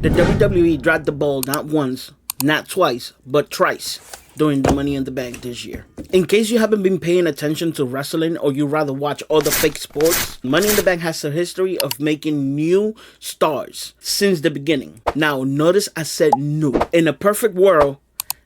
The WWE dropped the ball not once, not twice, but thrice during the Money in the Bank this year. In case you haven't been paying attention to wrestling or you rather watch other fake sports, Money in the Bank has a history of making new stars since the beginning. Now, notice I said new. In a perfect world,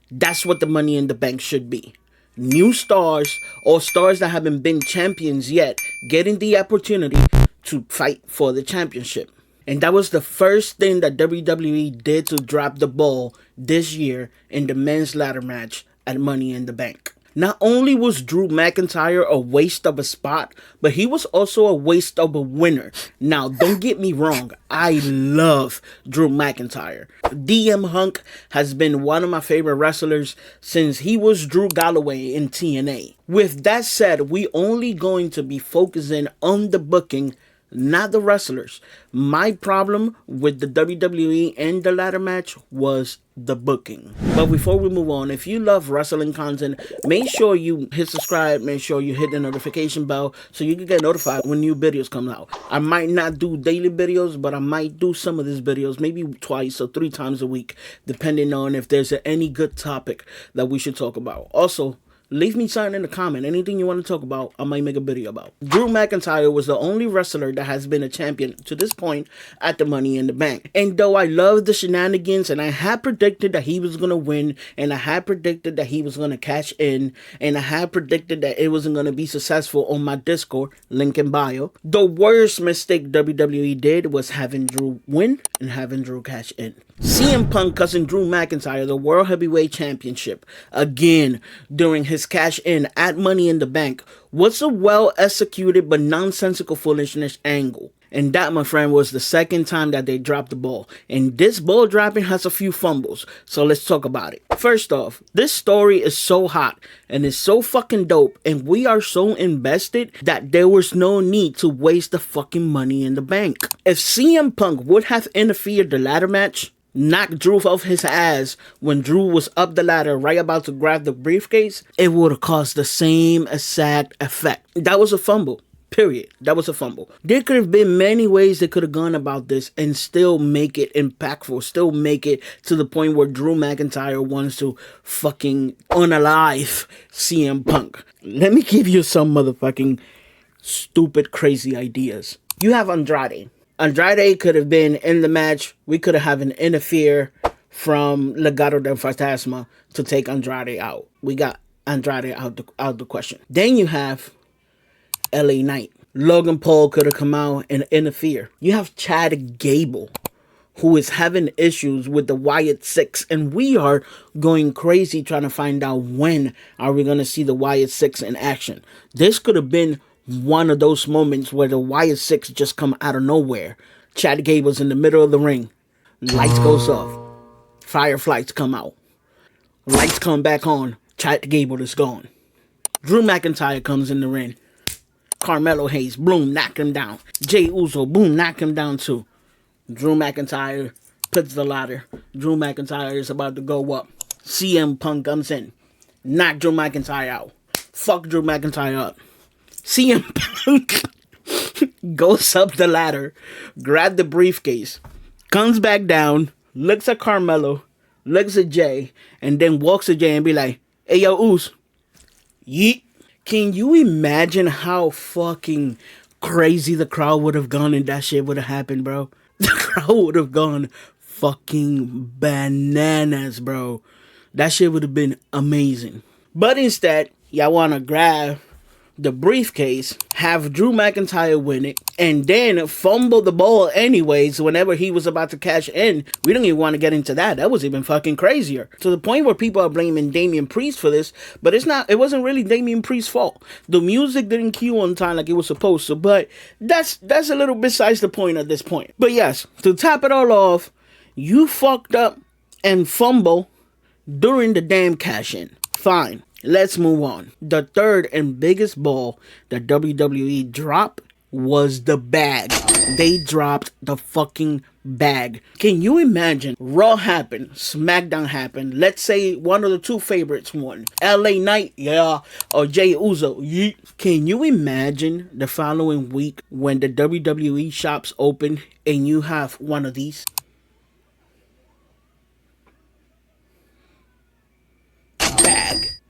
that's what the Money in the Bank should be. New stars or stars that haven't been champions yet getting the opportunity to fight for the championship. And that was the first thing that WWE did to drop the ball this year in the men's ladder match at Money in the Bank. Not only was Drew McIntyre a waste of a spot, but he was also a waste of a winner. Now, don't get me wrong, I love Drew McIntyre. DM Hunk has been one of my favorite wrestlers since he was Drew Galloway in TNA. With that said, we only going to be focusing on the booking, not the wrestlers. My problem with the WWE and the ladder match was the booking. But before we move on, if you love wrestling content, make sure you hit subscribe, make sure you hit the notification bell so you can get notified when new videos come out. I might not do daily videos, but I might do some of these videos maybe twice or 3 times a week, depending on if there's any good topic that we should talk about. Also, leave me something in the comment. Anything you want to talk about, I might make a video about. Drew McIntyre was the only wrestler that has been a champion to this point at the Money in the Bank. And though I love the shenanigans and I had predicted that he was going to win, and I had predicted that he was going to cash in, and I had predicted that it wasn't going to be successful on my Discord, link in bio, the worst mistake WWE did was having Drew win and having Drew cash in. CM Punk cousin Drew McIntyre the World Heavyweight Championship again during his cash in at Money in the Bank was a well executed but nonsensical foolishness angle. And that, my friend, was the second time that they dropped the ball. And this ball dropping has a few fumbles. So let's talk about it. First off, this story is so hot and it's so fucking dope. And we are so invested that there was no need to waste the fucking Money in the Bank. If CM Punk would have interfered the ladder match, knocked Drew off his ass when Drew was up the ladder right about to grab the briefcase, it would have caused the same exact effect. That was a fumble. Period. That was a fumble. There could have been many ways they could have gone about this and still make it impactful, still make it to the point where Drew McIntyre wants to fucking unalive CM Punk. Let me give you some motherfucking stupid, crazy ideas. You have Andrade. Andrade could have been in the match. We could have had an interfere from Legado del Fantasma to take Andrade out. We got Andrade out the question. Then you have LA Knight. Logan Paul could have come out and interfere. You have Chad Gable, who is having issues with the Wyatt Six, and we are going crazy trying to find out when are we going to see the Wyatt Six in action. This could have been one of those moments where the Wyatt Six just come out of nowhere. Chad Gable's in the middle of the ring. Lights goes off. Fireflies come out. Lights come back on. Chad Gable is gone. Drew McIntyre comes in the ring. Carmelo Hayes, boom, knock him down. Jey Uso, boom, knock him down too. Drew McIntyre puts the ladder. Drew McIntyre is about to go up. CM Punk comes in. Knock Drew McIntyre out. Fuck Drew McIntyre up. CM Punk goes up the ladder, grabs the briefcase, comes back down, looks at Carmelo, looks at Jay, and then walks to Jay and be like, "Hey, yo, Uso, yeet." Can you imagine how fucking crazy the crowd would have gone if that shit would have happened, bro? The crowd would have gone fucking bananas, bro. That shit would have been amazing. But instead, y'all want to grab the briefcase, have Drew McIntyre win it, and then fumble the ball anyways whenever he was about to cash in. We don't even want to get into that. That was even fucking crazier. To the point where people are blaming Damian Priest for this, but it wasn't really Damian Priest's fault. The music didn't cue on time like it was supposed to, but that's a little besides the point at this point. But yes, to top it all off, you fucked up and fumble during the damn cash in. Fine. Let's move on. The third and biggest ball that WWE dropped was the bag. They dropped the fucking bag. Can you imagine? Raw happened, SmackDown happened. Let's say one of the two favorites won. LA Knight, yeah, or Jey Uso, yeet. Can you imagine the following week when the WWE shops open and you have one of these?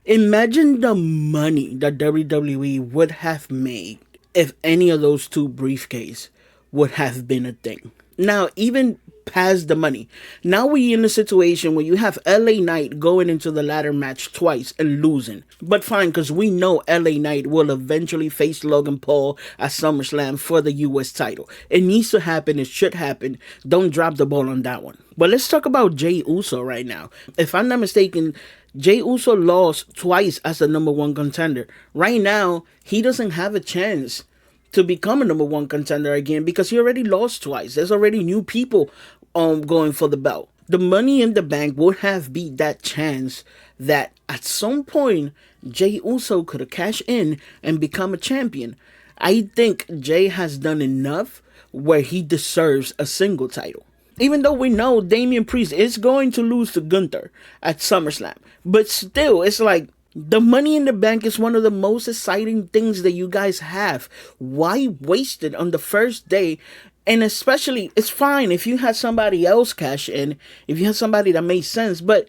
Imagine the money that WWE would have made if any of those two briefcases would have been a thing. Now, even past the money, now we in a situation where you have LA Knight going into the ladder match twice and losing. But fine, because we know LA Knight will eventually face Logan Paul at SummerSlam for the US title. It needs to happen. It should happen. Don't drop the ball on that one. But let's talk about Jey Uso right now. If I'm not mistaken, Jey Uso lost twice as the number one contender. Right now, he doesn't have a chance to become a number one contender again because he already lost twice. There's already new people going for the belt. The Money in the Bank would have beat that chance that at some point Jey Uso could have cashed in and become a champion. I think Jey has done enough where he deserves a single title. Even though we know Damian Priest is going to lose to Gunther at SummerSlam. But still, it's like, the Money in the Bank is one of the most exciting things that you guys have. Why waste it on the first day? And especially, it's fine if you had somebody else cash in, if you had somebody that made sense. But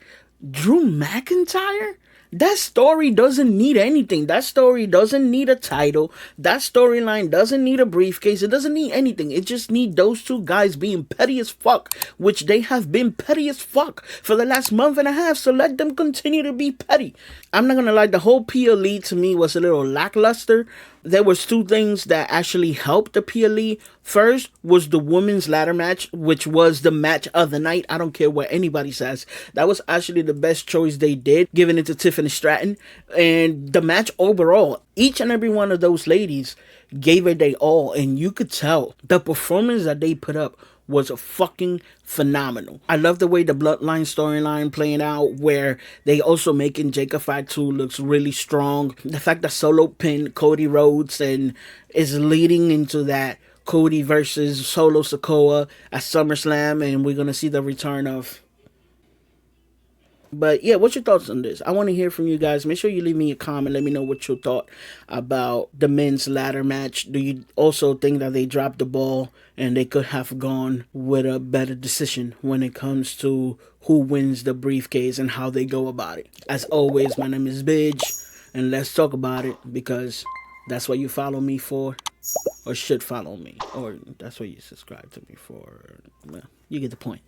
Drew McIntyre? That story doesn't need anything. That story doesn't need a title. That storyline doesn't need a briefcase. It doesn't need anything. It just needs those two guys being petty as fuck, which they have been petty as fuck for the last month and a half. So let them continue to be petty. I'm not gonna lie, the whole PLE to me was a little lackluster. There was two things that actually helped the PLE. First was the women's ladder match, which was the match of the night. I don't care what anybody says. That was actually the best choice they did, giving it to Tiffany Stratton. And the match overall, each and every one of those ladies gave it their all. And you could tell the performance that they put up was fucking phenomenal. I love the way the Bloodline storyline playing out, where they also making Jacob Fatu looks really strong. The fact that Solo pinned Cody Rhodes and is leading into that Cody versus Solo Sikoa at SummerSlam, and we're gonna see the return of. But yeah, what's your thoughts on this? I want to hear from you guys. Make sure you leave me a comment. Let me know what you thought about the men's ladder match. Do you also think that they dropped the ball and they could have gone with a better decision when it comes to who wins the briefcase and how they go about it? As always, my name is Bidge, and let's talk about it, because that's what you follow me for, or should follow me, or that's what you subscribe to me for. Well, you get the point.